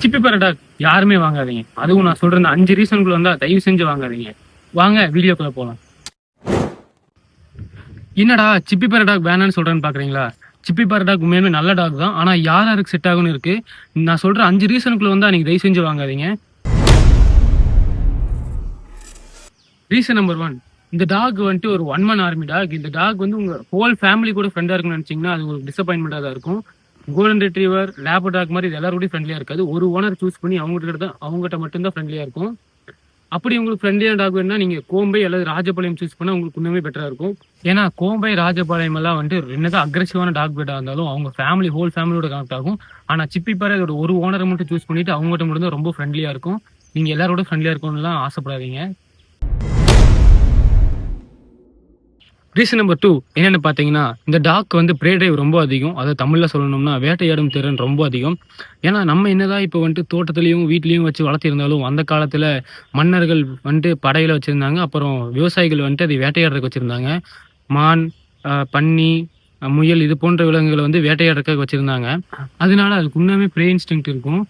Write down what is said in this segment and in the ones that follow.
சிப்பி பரடாக் யாருமே வாங்காதீங்க. அதுவும் நான் சொல்ற 5 ரீசனுக்குள்ள வந்தா தயவு செஞ்சு வாங்காதீங்க. வாங்க வீடியோக்குள்ள போலாம். என்னடா சிப்பி பரடாக் வேணான்னு சொல்றேன்னு பாக்குறீங்களா? சிப்பி பரடாக் உண்மையுமே நல்ல டாக் தான். ஆனா யாருக்கு செட் ஆகும்னு இருக்கு. நான் சொல்ற 5 ரீசனுக்குள்ள வந்தா நீங்க தயவு செஞ்சு வாங்காதீங்க. ரீசன் நம்பர் 1, இந்த டாக் வந்துட்டு ஒரு 1 man ஆர்மி டாக். இந்த டாக் வந்து உங்க ஹோல் ஃபேமிலி கூட ஃப்ரெண்டா இருக்குன்னு நினைச்சீங்கன்னா அது உங்களுக்கு டிசப்பாயின்மெண்டா தான் இருக்கும். கோல்டன் ரிட்ரீவர், லேப் டாக் மாதிரி இது எல்லாரும் ஃப்ரெண்ட்லியா இருக்காது. ஒரு ஓனர் சூஸ் பண்ணி அவங்ககிட்ட மட்டும்தான் ஃப்ரெண்ட்லியா இருக்கும். அப்படி உங்களுக்கு ஃப்ரெண்ட்லியான டாக் வேணும்னா நீங்க கோம்பை அல்லது ராஜபாளையம் சூஸ் பண்ணா உங்களுக்கு இன்னுமே பெட்டரா இருக்கும். ஏன்னா கோம்பை, ராஜபாளையம் எல்லாம் வந்துட்டு என்னதான் அக்ரெசிவான டாக் பேட்டா இருந்தாலும் அவங்க ஃபேமிலி ஹோல் ஃபேமிலியோட கனெக்ட் ஆகும். ஆனா சிப்பி பாறை அதோட ஒரு ஓனரை மட்டும் சூஸ் பண்ணிட்டு அவங்ககிட்ட மட்டும் தான் ரொம்ப ஃப்ரெண்ட்லியா இருக்கும். நீங்க எல்லாரோட ஃப்ரெண்ட்லியா இருக்கணும்லாம் ஆசைப்படாதீங்க. ரீசன் நம்பர் 2 என்னென்னு பார்த்தீங்கன்னா, இந்த டாக் வந்து ப்ரே டிரைவ் ரொம்ப அதிகம். அதை தமிழில் சொல்லணும்னா வேட்டையாடும் திறன் ரொம்ப அதிகம். ஏன்னா நம்ம என்னதான் இப்போ வந்துட்டு தோட்டத்துலையும் வீட்லேயும் வச்சு வளர்த்திருந்தாலும் அந்த காலத்தில் மன்னர்கள் வந்துட்டு படையில் வச்சுருந்தாங்க. அப்புறம் விவசாயிகள் வந்துட்டு அதை வேட்டையாடுறதுக்கு வச்சுருந்தாங்க. மான், பன்னி, முயல் இது போன்ற விலங்குகளை வந்து வேட்டையாடுறதுக்கு வச்சுருந்தாங்க. அதனால அதுக்கு உண்மையுமே ப்ரே இன்ஸ்டிங்க்ட் இருக்கும்.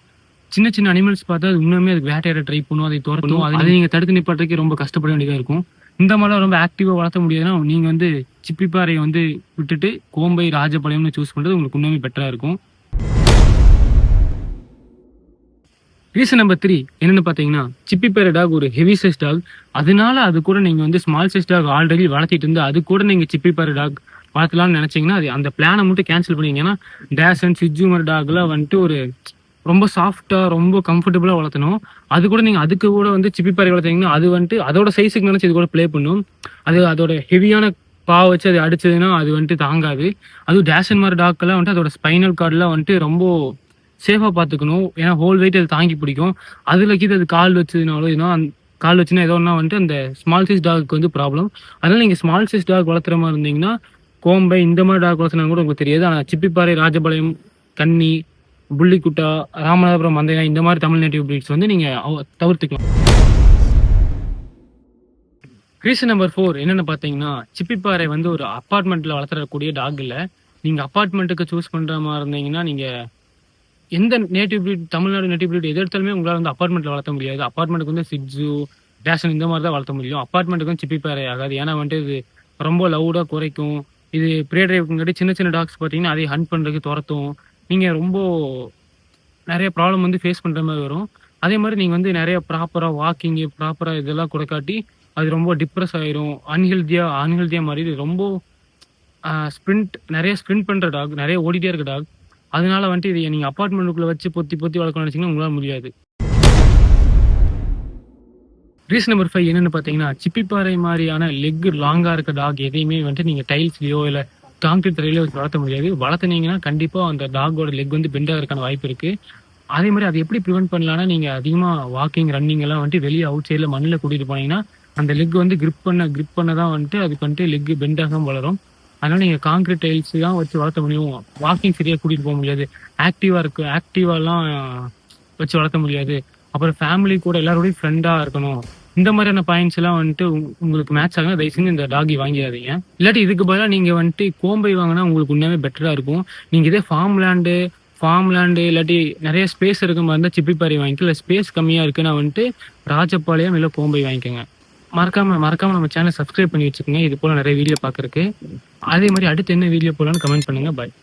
சின்ன சின்ன அனிமல்ஸ் பார்த்தா அது உண்மையுமே அதுக்கு வேட்டையாட ட்ரை பண்ணும், அதை துரத்தணும். அதை நீங்கள் தடுத்து நிப்பாட்டுறதுக்கு ரொம்ப கஷ்டப்பட வேண்டியதாக இருக்கும். இந்த மாதிரிலாம் ரொம்ப ஆக்டிவாக வளர்த்த முடியாதுன்னா நீங்கள் வந்து சிப்பிப்பாறையை வந்து விட்டுட்டு கோம்பை, ராஜபாளையம்னு சூஸ் பண்ணுறது உங்களுக்கு இன்னுமே பெட்டராக இருக்கும். ரீசன் நம்பர் 3 என்னென்னு பார்த்தீங்கன்னா, சிப்பிப்பாறை டாக் ஒரு ஹெவி சைஸ் டாக். அதனால அது கூட நீங்கள் வந்து ஸ்மால் சைஸ் டாக் ஆல்ரெடி வளர்த்திட்டு இருந்து அது கூட நீங்கள் சிப்பிப்பாறை டாக் வளர்த்தலாம்னு நினச்சிங்கன்னா அது அந்த பிளானை மட்டும் கேன்சல் பண்ணிங்க. ஏன்னா டேஷன், சிஜு மாதிரி டாக்லாம் வந்துட்டு ஒரு ரொம்ப சாஃப்டாக ரொம்ப கம்ஃபர்டபுளாக வளர்த்தணும். அது கூட நீங்கள் அதுக்கு கூட வந்து சிப்பிப்பாறை வளர்த்தீங்கன்னா அது வந்துட்டு அதோட சைஸுக்கு நினச்சி இது கூட ப்ளே பண்ணும். அது அதோட ஹெவியான பாவை வச்சு அது அடிச்சதுன்னா அது வந்துட்டு தாங்காது. அதுவும் டேஷன் மாதிரி டாக்கெல்லாம் வந்துட்டு அதோட ஸ்பைனல் கார்டெலாம் வந்துட்டு ரொம்ப சேஃபாக பார்த்துக்கணும். ஏன்னா ஹோல் வெயிட் அது தாங்கி பிடிக்கும். அதில் கீழே அது கால் வச்சதுனாலும் ஏன்னா கால் வச்சுன்னா ஏதோ ஒன்றா வந்துட்டு அந்த ஸ்மால் சைஸ் டாக்கு வந்து ப்ராப்ளம். அதனால் நீங்கள் ஸ்மால் சைஸ் டாக் வளர்த்துற மாதிரி இருந்தீங்கன்னா கோம்பை இந்த மாதிரி டாக் வளர்த்துனா கூட உங்களுக்கு தெரியாது. ஆனால் சிப்பிப்பாறை, ராஜபாளையம், கன்னி, புள்ளிக்குட்டா, ராமநாதபுரம், மந்தையா இந்த மாதிரி தமிழ் நேட்டிவ் பிரீட்ஸ் வந்து நீங்கள் தவிர்த்துக்கலாம். ரீசன் நம்பர் 4 என்னென்னு பார்த்தீங்கன்னா, சிப்பிப்பாறை வந்து ஒரு அப்பார்ட்மெண்ட்டில் வளர்த்துறக்கூடிய டாக் இல்லை. நீங்கள் அப்பார்ட்மெண்ட்டுக்கு சூஸ் பண்ணுற மாதிரி இருந்தீங்கன்னா நீங்கள் எந்த native breed Tamil Nadu native breed எது எடுத்தாலுமே உங்களால் வந்து அப்பார்ட்மெண்ட்டில் வளர்த்த முடியாது. அப்பார்ட்மெண்ட்டுக்கு வந்து சிட்ஜு, டேஷன் இந்த மாதிரி தான் வளர்த்த முடியும். அப்பார்ட்மெண்ட்டுக்கு வந்து சிப்பிப்பாறை ஆகாது. ஏன்னா வந்துட்டு இது ரொம்ப லவுடாக குறைக்கும். இது ப்ரே டிரைவுக்குங்காட்டி சின்ன சின்ன டாக்ஸ் பார்த்தீங்கன்னா அதை ஹண்ட் பண்ணுறதுக்கு துரத்தும். நீங்கள் ரொம்ப நிறைய ப்ராப்ளம் வந்து ஃபேஸ் பண்ணுற மாதிரி வரும். அதே மாதிரி நீங்கள் வந்து நிறைய ப்ராப்பராக வாக்கிங்கு ப்ராப்பராக இதெல்லாம் கொடுக்காட்டி அது ரொம்ப டிப்ரெஸ் ஆகிரும். அன்ஹெல்தியாக மாதிரி இது ரொம்ப நிறைய ஸ்ப்ரிண்ட் பண்ணுற டாக், நிறைய ஓடிட்டே இருக்க டாக். அதனால வந்துட்டு இதை நீங்கள் அப்பார்ட்மெண்ட்டுக்குள்ளே வச்சு பொத்தி வளர்க்கணும்னு நினச்சிங்கன்னா உங்களால் முடியாது. ரீசன் நம்பர் 5 என்னென்னு பார்த்தீங்கன்னா, சிப்பிப்பாறை மாதிரியான லெக் லாங்காக இருக்க டாக் எதையுமே வந்துட்டு நீங்கள் டைல்ஸ்லையோ இல்லை காங்கிரீட் தரையில வச்சு வளர்த்த முடியாது. வளர்த்துனீங்கன்னா கண்டிப்பாக அந்த டாகோட லெக் வந்து பெண்ட் ஆகிறதுக்கான வாய்ப்பு இருக்குது. அதே மாதிரி அதை எப்படி ப்ரிவென்ட் பண்ணலான்னா, நீங்கள் அதிகமாக வாக்கிங், ரன்னிங் எல்லாம் வந்துட்டு வெளியே அவுட் சைடில் மண்ணில் கூட்டிகிட்டு போனீங்கன்னா அந்த லெக் வந்து கிரிப் பண்ண தான் வந்துட்டு அதுக்கு வந்துட்டு லெக் பெண்ட் ஆகாமல் வளரும். அதனால் நீங்கள் காங்கிரீட் டைல்ஸ் தான் வச்சு வளர்த்த முடியும். வாக்கிங் சரியாக கூட்டிகிட்டு போக முடியாது. ஆக்டிவாலாம் வச்சு வளர்த்த முடியாது. அப்புறம் ஃபேமிலி கூட எல்லாரோடையும் ஃப்ரெண்டாக இருக்கணும். இந்த மாதிரியான பாயிண்ட்ஸ் எல்லாம் வந்துட்டு உங்களுக்கு மேட்ச் ஆகும். தயவு செஞ்சு இந்த டாகி வாங்கிடாதீங்க. இல்லாட்டி இதுக்கு பதிலாக நீங்கள் வந்துட்டு கோம்பை வாங்கினா உங்களுக்கு உண்மையாகவே பெட்டராக இருக்கும். நீங்கள் இதே ஃபார்ம் லேண்டு இல்லாட்டி நிறைய ஸ்பேஸ் இருக்க மாதிரி இருந்தால் சிப்பிப்பாறை வாங்கிக்க. இல்லை ஸ்பேஸ் கம்மியாக இருக்குன்னா வந்துட்டு ராஜபாளையம் இல்லை கோம்பை வாங்கிக்கோங்க. மறக்காம நம்ம சேனலை சப்ஸ்கிரைப் பண்ணி வச்சுக்கோங்க. இது போல் நிறைய வீடியோ பார்க்குறக்கு. அதே மாதிரி அடுத்து என்ன வீடியோ போலான்னு கமெண்ட் பண்ணுங்கள். பாய்.